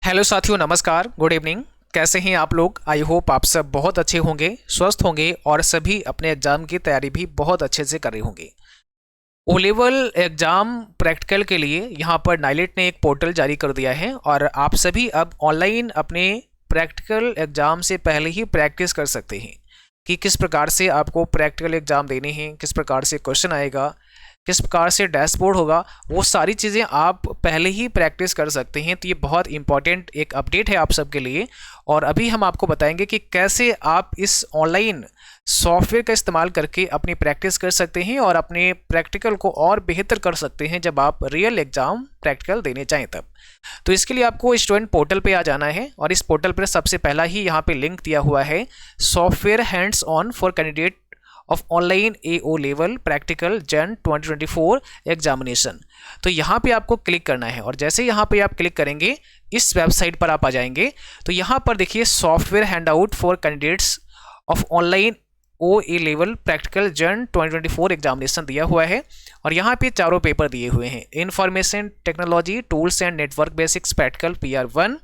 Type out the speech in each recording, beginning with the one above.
Hello साथियों, नमस्कार, good evening. कैसे हैं आप लोग? आई होप आप सब बहुत अच्छे होंगे, स्वस्थ होंगे और सभी अपने एग्ज़ाम की तैयारी भी बहुत अच्छे से कर रहे होंगे। ओ लेवल एग्ज़ाम प्रैक्टिकल के लिए यहाँ पर नाइलेट ने एक पोर्टल जारी कर दिया है और आप सभी अब ऑनलाइन अपने प्रैक्टिकल एग्ज़ाम से पहले ही प्रैक्टिस कर सकते हैं कि किस प्रकार से आपको प्रैक्टिकल एग्ज़ाम देने हैं, किस प्रकार से क्वेश्चन आएगा, किस प्रकार से डैशबोर्ड होगा। वो सारी चीज़ें आप पहले ही प्रैक्टिस कर सकते हैं। तो ये बहुत इंपॉर्टेंट एक अपडेट है आप सबके लिए। और अभी हम आपको बताएंगे कि कैसे आप इस ऑनलाइन सॉफ्टवेयर का इस्तेमाल करके अपनी प्रैक्टिस कर सकते हैं और अपने प्रैक्टिकल को और बेहतर कर सकते हैं जब आप रियल एग्ज़ाम प्रैक्टिकल देने चाहें तब। तो इसके लिए आपको स्टूडेंट पोर्टल पे आ जाना है और इस पोर्टल पर सबसे पहला ही यहाँ पे लिंक दिया हुआ है, software hands on for candidate of online AO level practical जन 2024 एग्जामिनेशन। तो यहाँ पे आपको क्लिक करना है और जैसे यहाँ पे आप क्लिक करेंगे इस वेबसाइट पर आप आ जाएंगे। तो यहाँ पर देखिए software hand out for candidates of online OA level practical जन 2024 एग्जामिनेशन दिया हुआ है और यहाँ पे चारों पेपर दिए हुए हैं। Information technology tools and network basics practical PR1,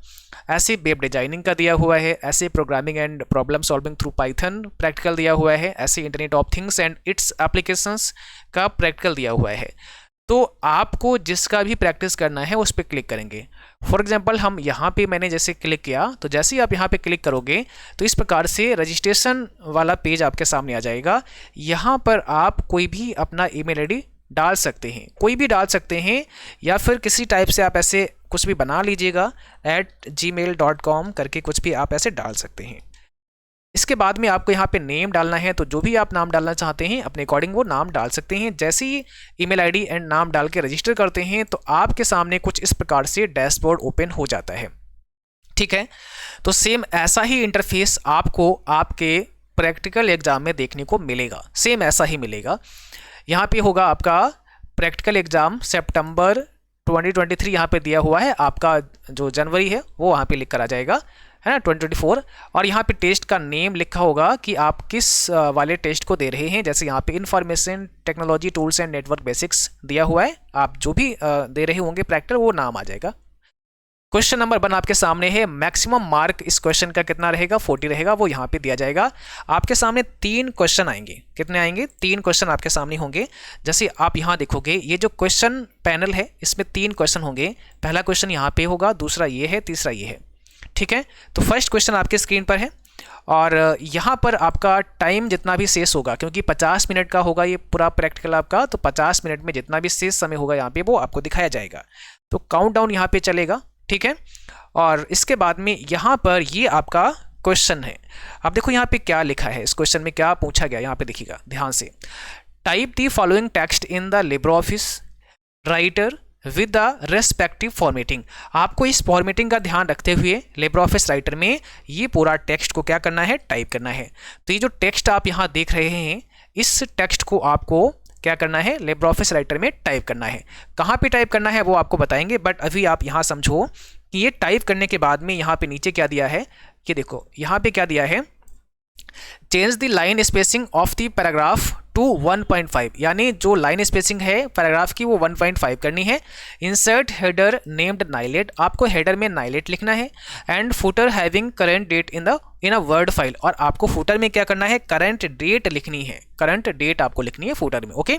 ऐसे वेब डिजाइनिंग का दिया हुआ है, ऐसे programming and problem solving through Python practical दिया हुआ है, ऐसे internet of things and it's applications का प्रैक्टिकल दिया हुआ है। तो आपको जिसका भी प्रैक्टिस करना है उस पर क्लिक करेंगे। फॉर एग्जांपल हम यहाँ पे मैंने जैसे क्लिक किया तो जैसे ही आप यहाँ पे क्लिक करोगे तो इस प्रकार से रजिस्ट्रेशन वाला पेज आपके सामने आ जाएगा। यहाँ पर आप कोई भी अपना ईमेल ID डाल सकते हैं, कोई भी डाल सकते हैं या फिर किसी टाइप से आप ऐसे कुछ भी बना लीजिएगा @gmail.com करके कुछ भी आप ऐसे डाल सकते हैं। इसके बाद में आपको यहाँ पे नेम डालना है, तो जो भी आप नाम डालना चाहते हैं अपने अकॉर्डिंग वो नाम डाल सकते हैं। जैसे ही ईमेल ID एंड नाम डाल के रजिस्टर करते हैं तो आपके सामने कुछ इस प्रकार से डैशबोर्ड ओपन हो जाता है। ठीक है, तो सेम ऐसा ही इंटरफेस आपको आपके प्रैक्टिकल एग्जाम में देखने को मिलेगा, सेम ऐसा ही मिलेगा। यहाँ पे होगा आपका प्रैक्टिकल एग्जाम सितंबर 2023 यहाँ पे दिया हुआ है, आपका जो जनवरी है वो वहाँ पे लिख कर आ जाएगा, है ना, 2024। और यहाँ पे टेस्ट का नेम लिखा होगा कि आप किस वाले टेस्ट को दे रहे हैं। जैसे यहाँ पे information technology tools and network basics दिया हुआ है, आप जो भी दे रहे होंगे प्रैक्टिकल वो नाम आ जाएगा। क्वेश्चन नंबर 1 आपके सामने है, मैक्सिमम मार्क इस क्वेश्चन का कितना रहेगा, 40 रहेगा, वो यहाँ पे दिया जाएगा। आपके सामने 3 क्वेश्चन आएंगे, कितने आएंगे, 3 क्वेश्चन आपके सामने होंगे। जैसे आप यहाँ देखोगे ये जो क्वेश्चन पैनल है इसमें 3 क्वेश्चन होंगे। पहला क्वेश्चन यहाँ पे होगा, दूसरा ये है, तीसरा ये है। ठीक है, तो फर्स्ट क्वेश्चन आपके स्क्रीन पर है और यहाँ पर आपका टाइम जितना भी शेष होगा, क्योंकि 50 मिनट का होगा ये पूरा प्रैक्टिकल आपका, तो 50 मिनट में जितना भी शेष समय होगा यहाँ पे वो आपको दिखाया जाएगा। तो काउंटडाउन यहाँ पे चलेगा। ठीक है, और इसके बाद में यहाँ पर ये आपका क्वेश्चन है। अब देखो यहाँ पे क्या लिखा है, इस क्वेश्चन में क्या पूछा गया, यहाँ पे देखिएगा ध्यान से। Type the following text in the Libre office writer with the respective formatting. आपको इस फॉर्मेटिंग का ध्यान रखते हुए लिब्रे ऑफिस राइटर में ये पूरा टेक्स्ट को क्या करना है, टाइप करना है। तो ये जो टेक्स्ट आप यहाँ देख रहे हैं इस टेक्स्ट को आपको क्या करना है, लिब्रे ऑफिस राइटर में टाइप करना है। कहाँ पे टाइप करना है वो आपको बताएंगे, बट अभी आप यहाँ समझो कि ये टाइप करने के बाद में यहाँ पे नीचे क्या दिया है, ये देखो यहाँ पे क्या दिया है, change the line spacing of the paragraph to 1.5, यानी जो लाइन स्पेसिंग है पैराग्राफ की वो 1.5 करनी है। इंसर्ट हेडर नेम्ड नाइलेट, आपको हेडर में नाइलेट लिखना है। And footer having current date in a word file, और आपको फुटर में क्या करना है, करंट डेट लिखनी है, करंट डेट आपको लिखनी है फुटर में। ओके,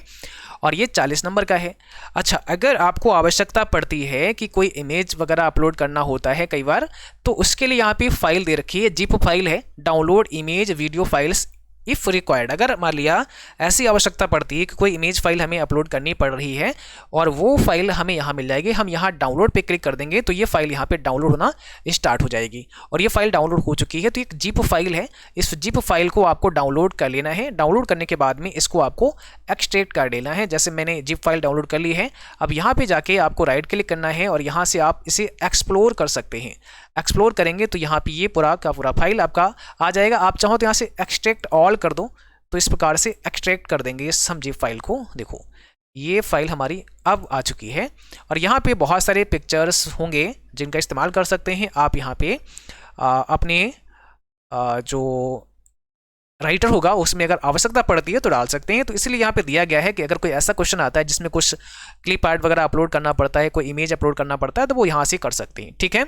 और ये 40 नंबर का है। अच्छा, अगर आपको आवश्यकता पड़ती है कि कोई इमेज वगैरह अपलोड करना होता है कई बार, तो उसके लिए यहाँ पे फाइल दे रखी है, जिप फाइल है, download image video files if required. अगर मान लिया ऐसी आवश्यकता पड़ती है कि कोई इमेज फाइल हमें अपलोड करनी पड़ रही है और वो फाइल हमें यहाँ मिल जाएगी, हम यहाँ डाउनलोड पे क्लिक कर देंगे तो ये फाइल यहाँ पे डाउनलोड होना स्टार्ट हो जाएगी। और ये फाइल डाउनलोड हो चुकी है, तो एक जिप फाइल है, इस जिप फाइल को आपको डाउनलोड कर लेना है। डाउनलोड करने के बाद में इसको आपको एक्सट्रैक्ट कर लेना है। जैसे मैंने जिप फाइल डाउनलोड कर ली है, अब यहाँ पर जाके आपको राइट क्लिक करना है और यहाँ से आप इसे एक्सप्लोर कर सकते हैं। एक्सप्लोर करेंगे तो यहाँ पे ये पूरा का पूरा फाइल आपका आ जाएगा। आप चाहो तो यहाँ से एक्सट्रैक्ट ऑल कर दो, तो इस प्रकार से एक्सट्रैक्ट कर देंगे इस हम जिप फाइल को। देखो ये फाइल हमारी अब आ चुकी है और यहाँ पे बहुत सारे पिक्चर्स होंगे जिनका इस्तेमाल कर सकते हैं आप। यहाँ पे अपने जो राइटर होगा उसमें अगर आवश्यकता पड़ती है तो डाल सकते हैं। तो इसलिए यहाँ पे दिया गया है कि अगर कोई ऐसा क्वेश्चन आता है जिसमें कुछ क्लिप आर्ट वगैरह अपलोड करना पड़ता है, कोई इमेज अपलोड करना पड़ता है, तो वो यहाँ से कर सकते हैं। ठीक है,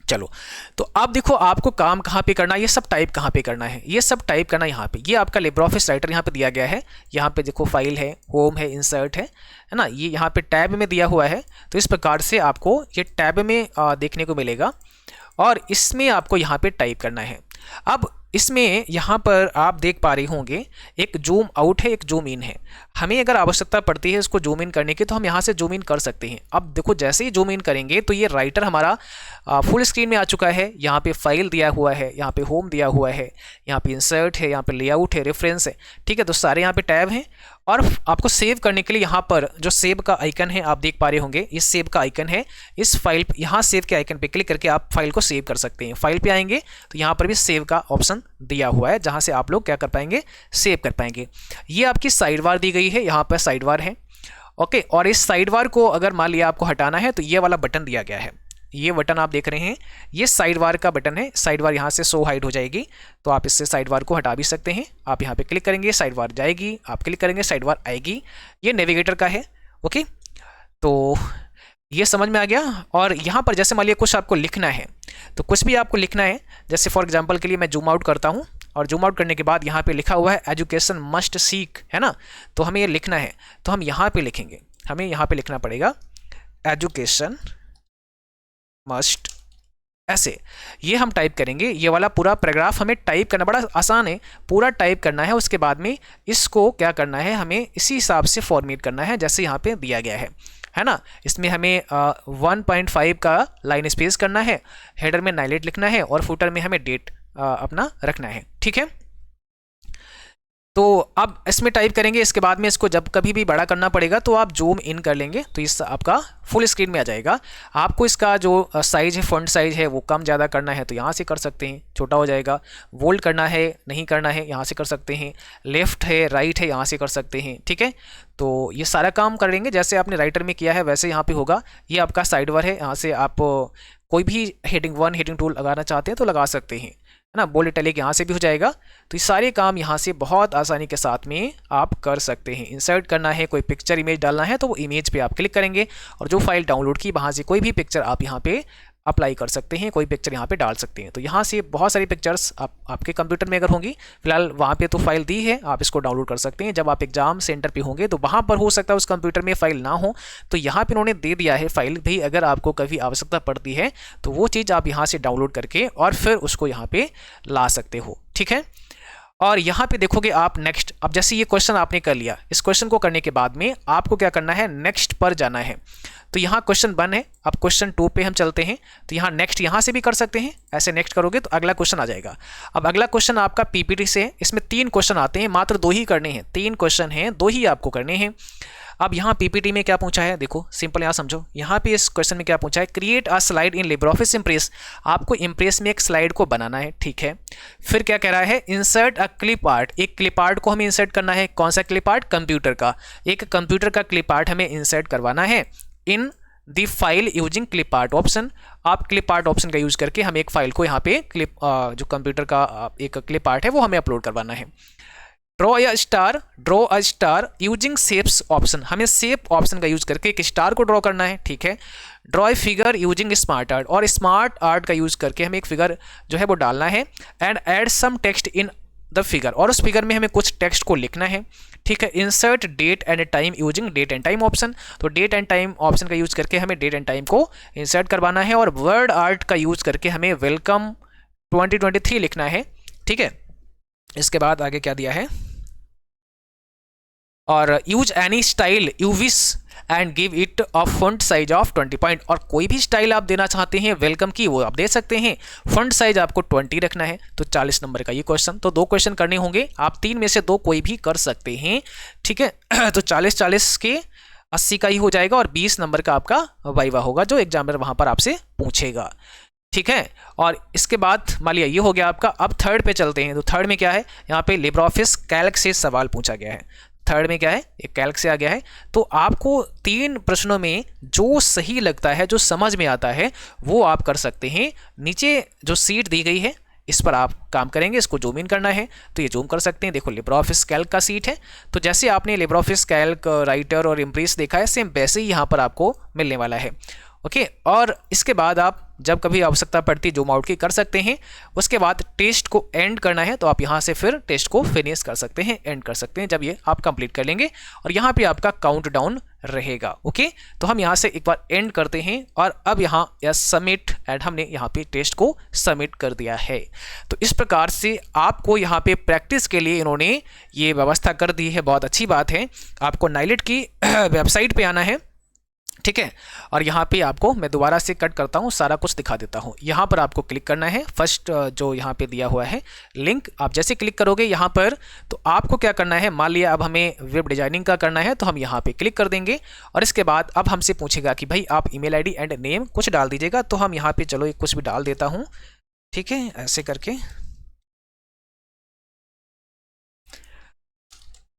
चलो, तो अब देखो आपको काम कहाँ पे करना है, ये सब टाइप कहाँ पे करना है, ये सब टाइप करना है यहाँ पे। ये आपका लिब्रियोफिस राइटर यहाँ पे दिया गया है। यहाँ पे देखो फाइल है, होम है, इंसर्ट है ना, ये यहाँ पे टैब में दिया हुआ है। तो इस प्रकार से आपको ये टैब में देखने को मिलेगा और इसमें आपको यहाँ पे टाइप करना है। अब इसमें यहाँ पर आप देख पा रहे होंगे एक जूम आउट है, एक जूम इन है। हमें अगर आवश्यकता पड़ती है इसको जूम इन करने की तो हम यहाँ से जूम इन कर सकते हैं। अब देखो जैसे ही जूम इन करेंगे तो ये राइटर हमारा फुल स्क्रीन में आ चुका है। यहाँ पे फाइल दिया हुआ है, यहाँ पे होम दिया हुआ है, यहाँ पे इंसर्ट है, यहाँ पे लेआउट है, रेफरेंस है, ठीक है। तो सारे यहाँ पे टैब हैं और आपको सेव करने के लिए यहाँ पर जो सेव का आइकन है आप देख पा रहे होंगे, इस सेव का आइकन है। इस फाइल यहाँ सेव के आइकन पे क्लिक करके आप फाइल को सेव कर सकते हैं। फाइल पे आएंगे तो यहाँ पर भी सेव का ऑप्शन दिया हुआ है जहाँ से आप लोग क्या कर पाएंगे, सेव कर पाएंगे। ये आपकी साइड बार दी गई है, यहाँ पर साइड बार है, ओके। और इस साइड बार को अगर मान लिया आपको हटाना है तो ये वाला बटन दिया गया है, ये बटन आप देख रहे हैं, ये साइड बार का बटन है। साइड बार यहाँ से शो हाइड हो जाएगी तो आप इससे साइड बार को हटा भी सकते हैं। आप यहाँ पे क्लिक करेंगे, साइड बार जाएगी, आप क्लिक करेंगे, साइड बार आएगी। ये नेविगेटर का है, ओके। तो ये समझ में आ गया। और यहाँ पर जैसे मान लिया कुछ आपको लिखना है, तो कुछ भी आपको लिखना है, जैसे फॉर एग्जाम्पल के लिए मैं जूम आउट करता हूँ और जूम आउट करने के बाद यहाँ पे लिखा हुआ है एजुकेशन मस्ट सीक, है ना। तो हमें ये लिखना है तो हम यहाँ पे लिखेंगे, हमें यहाँ पे लिखना पड़ेगा एजुकेशन मस्ट, ऐसे ये हम टाइप करेंगे। ये वाला पूरा पैराग्राफ हमें टाइप करना बड़ा आसान है, पूरा टाइप करना है। उसके बाद में इसको क्या करना है, हमें इसी हिसाब से फॉर्मेट करना है जैसे यहाँ पे दिया गया है ना। इसमें हमें 1.5 का लाइन स्पेस करना है, हेडर में नाइलेट लिखना है और फुटर में हमें डेट अपना रखना है, ठीक है। तो अब इसमें टाइप करेंगे, इसके बाद में इसको जब कभी भी बड़ा करना पड़ेगा तो आप जूम इन कर लेंगे तो इस आपका फुल स्क्रीन में आ जाएगा। आपको इसका जो साइज़ है, फॉन्ट साइज़ है, वो कम ज़्यादा करना है तो यहाँ से कर सकते हैं, छोटा हो जाएगा। बोल्ड करना है, नहीं करना है, यहाँ से कर सकते हैं। लेफ़्ट है, राइट है, यहाँ से कर सकते हैं, ठीक है। तो ये सारा काम करेंगे जैसे आपने राइटर में किया है वैसे यहाँ पे होगा। ये आपका साइड बार है, यहाँ से आप कोई भी हेडिंग 1 हेडिंग 2 लगाना चाहते हैं तो लगा सकते हैं, है ना। बोल्ड इटैलिक यहाँ से भी हो जाएगा। तो ये सारे काम यहाँ से बहुत आसानी के साथ में आप कर सकते हैं। इंसर्ट करना है, कोई पिक्चर इमेज डालना है तो वो इमेज पे आप क्लिक करेंगे और जो फाइल डाउनलोड की वहाँ से कोई भी पिक्चर आप यहाँ पे अप्लाई कर सकते हैं, कोई पिक्चर यहाँ पे डाल सकते हैं। तो यहाँ से बहुत सारी पिक्चर्स आपके कंप्यूटर में अगर होंगी, फिलहाल वहाँ पे तो फाइल दी है, आप इसको डाउनलोड कर सकते हैं। जब आप एग्जाम सेंटर पे होंगे तो वहाँ पर हो सकता है उस कंप्यूटर में फाइल ना हो, तो यहाँ पे उन्होंने दे दिया है फाइल भी, अगर आपको कभी आवश्यकता पड़ती है तो वो चीज़ आप यहाँ से डाउनलोड करके और फिर उसको यहाँ पे ला सकते हो, ठीक है। और यहाँ पे देखोगे आप नेक्स्ट, अब जैसे ये क्वेश्चन आपने कर लिया, इस क्वेश्चन को करने के बाद में आपको क्या करना है, नेक्स्ट पर जाना है। तो यहाँ क्वेश्चन 1 है, अब क्वेश्चन 2 पे हम चलते हैं। तो यहाँ नेक्स्ट यहाँ से भी कर सकते हैं, ऐसे नेक्स्ट करोगे तो अगला क्वेश्चन आ जाएगा। अब अगला क्वेश्चन आपका पीपीटी से है, इसमें 3 क्वेश्चन आते हैं, मात्र 2 ही करने हैं। 3 क्वेश्चन हैं, 2 ही आपको करने हैं। अब यहाँ पीपीटी में क्या पूछा है, देखो सिंपल, यहाँ समझो। यहाँ पे इस क्वेश्चन में क्या पूछा है, create a slide in LibreOffice impress. आपको इम्प्रेस में एक स्लाइड को बनाना है, ठीक है। फिर क्या कह रहा है, इंसर्ट अ क्लिप आर्ट, एक क्लिप आर्ट को हमें इंसर्ट करना है। कौन सा क्लिप आर्ट, कंप्यूटर का, एक कंप्यूटर का क्लिप आर्ट हमें इंसर्ट करवाना है in the file using clip art option. आप क्लिप आर्ट ऑप्शन का यूज करके हम एक फाइल को यहाँ पे क्लिप जो कंप्यूटर का एक क्लिप आर्ट है वो हमें अपलोड करवाना है। Draw a star using shapes option, हमें शेप ऑप्शन का यूज करके एक स्टार को ड्रॉ करना है, ठीक है। Draw a figure using smart art, और स्मार्ट आर्ट का यूज करके हमें एक फिगर जो है वो डालना है। And add some text in the figure, और उस फिगर में हमें कुछ टेक्स्ट को लिखना है, ठीक है। Insert date and time using date and time option, तो डेट एंड टाइम ऑप्शन का यूज करके हमें डेट एंड टाइम को इंसर्ट करवाना है। और वर्ड आर्ट का यूज करके हमें वेलकम 2023 लिखना है, ठीक है। इसके बाद आगे क्या दिया है, और use any style you wish and give it a font size of 20 point, और कोई भी स्टाइल आप देना चाहते हैं वेलकम की वो आप दे सकते हैं। फॉन्ट साइज आपको 20 रखना है। तो 40 नंबर का ये क्वेश्चन, तो 2 क्वेश्चन करने होंगे, आप 3 में से 2 कोई भी कर सकते हैं, ठीक है। तो 40 के 80 का ही हो जाएगा और 20 नंबर का आपका वाइवा होगा जो एग्जामिनर वहां पर आपसे पूछेगा, ठीक है। और इसके बाद मान लिया ये हो गया आपका। अब थर्ड पे चलते हैं। तो थर्ड में क्या है, यहाँ पे लिब्रियोफिस कैल्क से सवाल पूछा गया है। थर्ड में क्या है, एक कैल्क से आ गया है। तो आपको 3 प्रश्नों में जो सही लगता है, जो समझ में आता है वो आप कर सकते हैं। नीचे जो सीट दी गई है इस पर आप काम करेंगे, इसको जूम इन करना है तो ये जूम कर सकते हैं। देखो लिब्रियोफिस कैल्क का सीट है, तो जैसे आपने लिब्रियोफिस कैल्क राइटर और इम्प्रेस देखा है, सेम वैसे ही यहाँ पर आपको मिलने वाला है, ओके। और इसके बाद आप जब कभी आवश्यकता पड़ती जूम आउट की कर सकते हैं। उसके बाद टेस्ट को एंड करना है तो आप यहाँ से फिर टेस्ट को फिनिश कर सकते हैं, एंड कर सकते हैं जब ये आप कंप्लीट कर लेंगे, और यहाँ पे आपका काउंटडाउन रहेगा। ओके, तो हम यहाँ से एक बार एंड करते हैं और अब यहाँ यस सबमिट, एंड हमने यहाँ पे टेस्ट को सबमिट कर दिया है। तो इस प्रकार से आपको यहाँ पे प्रैक्टिस के लिए इन्होंने ये व्यवस्था कर दी है, बहुत अच्छी बात है। आपको नाइलेट की वेबसाइट पे आना है, ठीक है, और यहाँ पे आपको मैं दोबारा से कट करता हूँ, सारा कुछ दिखा देता हूँ। यहाँ पर आपको क्लिक करना है, फर्स्ट जो यहाँ पे दिया हुआ है लिंक, आप जैसे क्लिक करोगे यहाँ पर तो आपको क्या करना है, मान लिया अब हमें वेब डिजाइनिंग का करना है तो हम यहाँ पे क्लिक कर देंगे, और इसके बाद अब हमसे पूछेगा कि भाई आप ईमेल आईडी एंड नेम कुछ डाल दीजिएगा। तो हम यहाँ पे चलो एक कुछ भी डाल देता हूँ, ठीक है, ऐसे करके।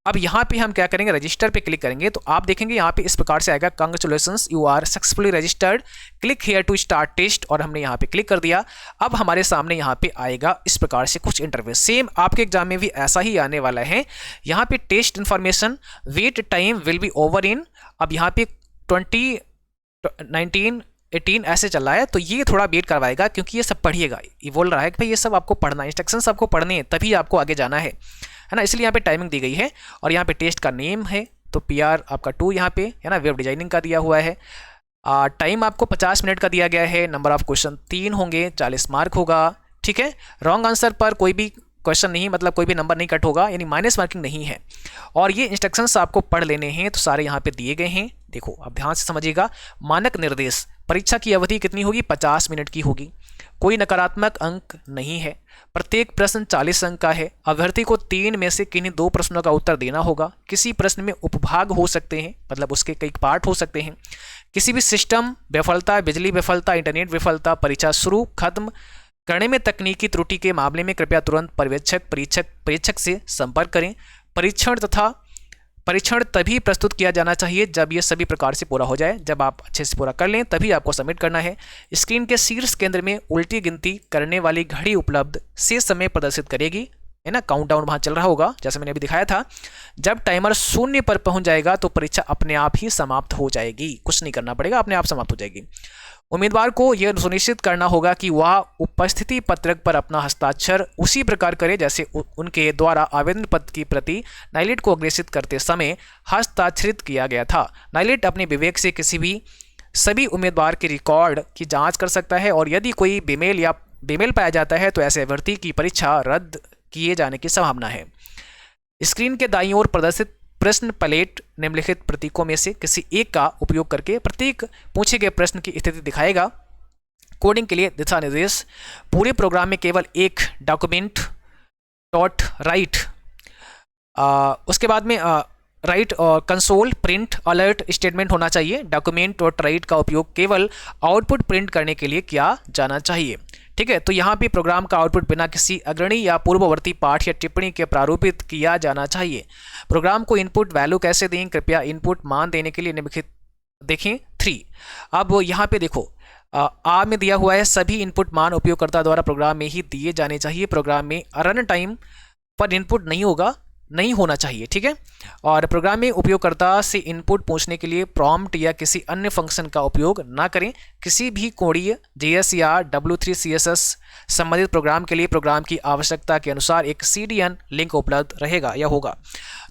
अब यहाँ पे हम क्या करेंगे, रजिस्टर पे क्लिक करेंगे तो आप देखेंगे यहाँ पे इस प्रकार से आएगा, congratulations you are successfully registered, click here to start test, और हमने यहाँ पे क्लिक कर दिया। अब हमारे सामने यहाँ पे आएगा इस प्रकार से कुछ इंटरफेस, सेम आपके एग्जाम में भी ऐसा ही आने वाला है। यहाँ पे test information, wait time will be over in, अब यहाँ पे 2019 18 ऐसे चल रहा है, तो ये थोड़ा वेट करवाएगा क्योंकि ये सब पढ़िएगा। ये बोल रहा है कि भाई ये सब आपको पढ़ना है, इंस्ट्रक्शंस आपको पढ़ने हैं तभी आपको आगे जाना है ना, इसलिए यहाँ पे टाइमिंग दी गई है। और यहाँ पे टेस्ट का नेम है तो PR आपका 2 यहाँ पे है ना, वेब डिजाइनिंग का दिया हुआ है। टाइम आपको 50 मिनट का दिया गया है, नंबर ऑफ क्वेश्चन 3 होंगे, 40 मार्क होगा, ठीक है। रॉन्ग आंसर पर कोई भी क्वेश्चन नहीं, मतलब कोई भी नंबर नहीं कट होगा, यानी माइनस मार्किंग नहीं है। और ये इंस्ट्रक्शंस आपको पढ़ लेने हैं तो सारे यहाँ पे दिए गए हैं। देखो अब ध्यान से समझिएगा, मानक निर्देश, परीक्षा की अवधि कितनी होगी, 50 मिनट की होगी, कोई नकारात्मक अंक नहीं है, प्रत्येक प्रश्न 40 अंक का है, अभ्यर्थी को 3 में से किन्हीं 2 प्रश्नों का उत्तर देना होगा, किसी प्रश्न में उपभाग हो सकते हैं, मतलब उसके कई पार्ट हो सकते हैं, किसी भी सिस्टम विफलता, बिजली विफलता, इंटरनेट विफलता, परीक्षा शुरू खत्म करने में तकनीकी त्रुटि के मामले में कृपया तुरंत परीक्षक से संपर्क करें। परीक्षण तभी प्रस्तुत किया जाना चाहिए जब ये सभी प्रकार से पूरा हो जाए, जब आप अच्छे से पूरा कर लें तभी आपको सबमिट करना है। स्क्रीन के शीर्ष केंद्र में उल्टी गिनती करने वाली घड़ी उपलब्ध से समय प्रदर्शित करेगी, है ना, काउंटडाउन वहाँ चल रहा होगा जैसे मैंने अभी दिखाया था। जब टाइमर 0 पर पहुंच जाएगा तो परीक्षा अपने आप ही समाप्त हो जाएगी, कुछ नहीं करना पड़ेगा, अपने आप समाप्त हो जाएगी। उम्मीदवार को यह सुनिश्चित करना होगा कि वह उपस्थिति पत्रक पर अपना हस्ताक्षर उसी प्रकार करे जैसे उनके द्वारा आवेदन पत्र की प्रति नाइलेट को अग्रेषित करते समय हस्ताक्षरित किया गया था। नाइलेट अपने विवेक से सभी उम्मीदवार के रिकॉर्ड की जांच कर सकता है, और यदि कोई बेमेल पाया जाता है तो ऐसे अभ्यर्थी की परीक्षा रद्द किए जाने की संभावना है। स्क्रीन के दाईं ओर प्रदर्शित प्रश्न पैलेट निम्नलिखित प्रतीकों में से किसी एक का उपयोग करके प्रत्येक पूछे गए प्रश्न की स्थिति दिखाएगा। कोडिंग के लिए दिशा निर्देश, पूरे प्रोग्राम में केवल एक डॉक्यूमेंट डॉट राइट, उसके बाद में राइट और कंसोल प्रिंट अलर्ट स्टेटमेंट होना चाहिए। डॉक्यूमेंट डॉट राइट का उपयोग केवल आउटपुट प्रिंट करने के लिए किया जाना चाहिए, ठीक है। तो यहाँ पे प्रोग्राम का आउटपुट बिना किसी अग्रणी या पूर्ववर्ती पाठ या टिप्पणी के प्रारूपित किया जाना चाहिए। प्रोग्राम को इनपुट वैल्यू कैसे दें, कृपया इनपुट मान देने के लिए निम्नलिखित देखें 3। अब यहाँ पे देखो में दिया हुआ है सभी इनपुट मान उपयोगकर्ता द्वारा प्रोग्राम में ही दिए जाने चाहिए। प्रोग्राम में रन टाइम पर इनपुट नहीं होना चाहिए, ठीक है। और प्रोग्राम में उपयोगकर्ता से इनपुट पूछने के लिए प्रॉम्प्ट या किसी अन्य फंक्शन का उपयोग ना करें। किसी भी कोणीय JS या W3 CSS संबंधित प्रोग्राम के लिए प्रोग्राम की आवश्यकता के अनुसार एक CDN लिंक उपलब्ध रहेगा या होगा।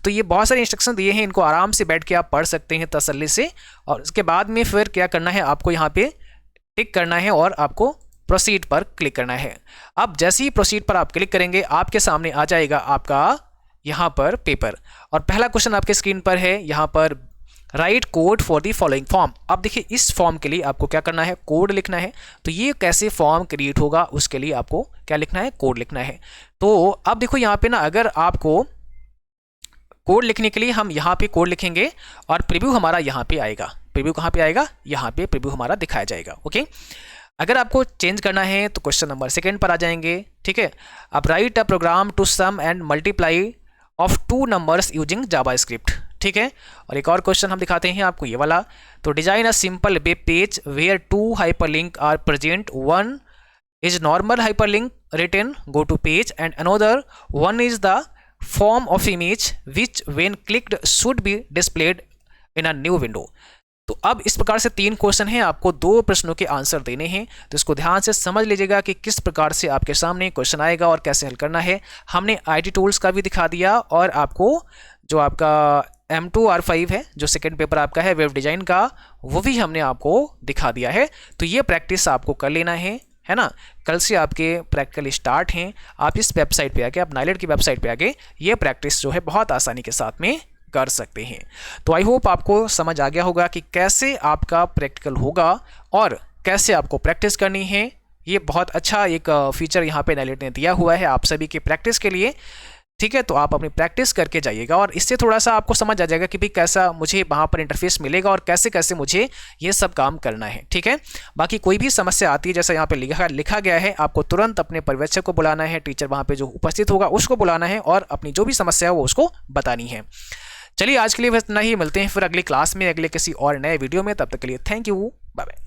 तो ये बहुत सारे इंस्ट्रक्शन दिए हैं, इनको आराम से बैठ के आप पढ़ सकते हैं तसल्ली से। और उसके बाद में फिर क्या करना है, आपको यहाँ पे टिक करना है और आपको प्रोसीड पर क्लिक करना है। अब जैसे ही प्रोसीड पर आप क्लिक करेंगे आपके सामने आ जाएगा आपका यहाँ पर पेपर, और पहला क्वेश्चन आपके स्क्रीन पर है, यहाँ पर right code for the following form. अब देखिए इस फॉर्म के लिए आपको क्या करना है, कोड लिखना है। तो ये कैसे फॉर्म क्रिएट होगा उसके लिए आपको क्या लिखना है, कोड लिखना है। तो अब देखो यहाँ पे ना, अगर आपको कोड लिखने के लिए हम यहाँ पे कोड लिखेंगे और प्रीव्यू हमारा यहाँ पे आएगा। प्रीव्यू कहाँ पे आएगा, यहाँ पे प्रीव्यू हमारा दिखाया जाएगा, ओके। अगर आपको चेंज करना है तो क्वेश्चन नंबर 2 पर आ जाएंगे, ठीक है। अब write a program to sum and multiply of 2 numbers using JavaScript, ठीक है। और एक और क्वेश्चन हम दिखाते हैं आपको ये वाला। तो design a simple web page where 2 hyperlink are present, one is normal hyperlink written go to page and another one is the form of image which when clicked should be displayed in a new window। तो अब इस प्रकार से 3 question हैं, आपको 2 प्रश्नों के answer देने हैं, तो इसको ध्यान से समझ लीजिएगा कि किस प्रकार से आपके सामने क्वेश्चन आएगा और कैसे हल करना है। हमने IT टूल्स का भी दिखा दिया और आपको जो आपका M2R5 है, जो सेकेंड पेपर आपका है वेब डिजाइन का, वो भी हमने आपको दिखा दिया है। तो ये प्रैक्टिस आपको कर लेना है ना। कल से आपके प्रैक्टिकल स्टार्ट हैं। आप इस वेबसाइट पे आके, आप नाइलेट की वेबसाइट पे आके ये प्रैक्टिस जो है बहुत आसानी के साथ में कर सकते हैं। तो आई होप आपको समझ आ गया होगा कि कैसे आपका प्रैक्टिकल होगा और कैसे आपको प्रैक्टिस करनी है। ये बहुत अच्छा एक फीचर यहाँ पे नाइलेट ने दिया हुआ है आप सभी की प्रैक्टिस के लिए, ठीक है। तो आप अपनी प्रैक्टिस करके जाइएगा और इससे थोड़ा सा आपको समझ आ जाएगा कि भाई कैसा मुझे वहाँ पर इंटरफेस मिलेगा और कैसे कैसे मुझे ये सब काम करना है, ठीक है। बाकी कोई भी समस्या आती है, जैसा यहाँ पे लिखा गया है, आपको तुरंत अपने पर्यवेक्षक को बुलाना है, टीचर वहाँ पे जो उपस्थित होगा उसको बुलाना है और अपनी जो भी समस्या है वो उसको बतानी है। चलिए आज के लिए बस इतना ही, मिलते हैं फिर अगली क्लास में अगले किसी और नए वीडियो में। तब तक के लिए थैंक यू, बाय बाय।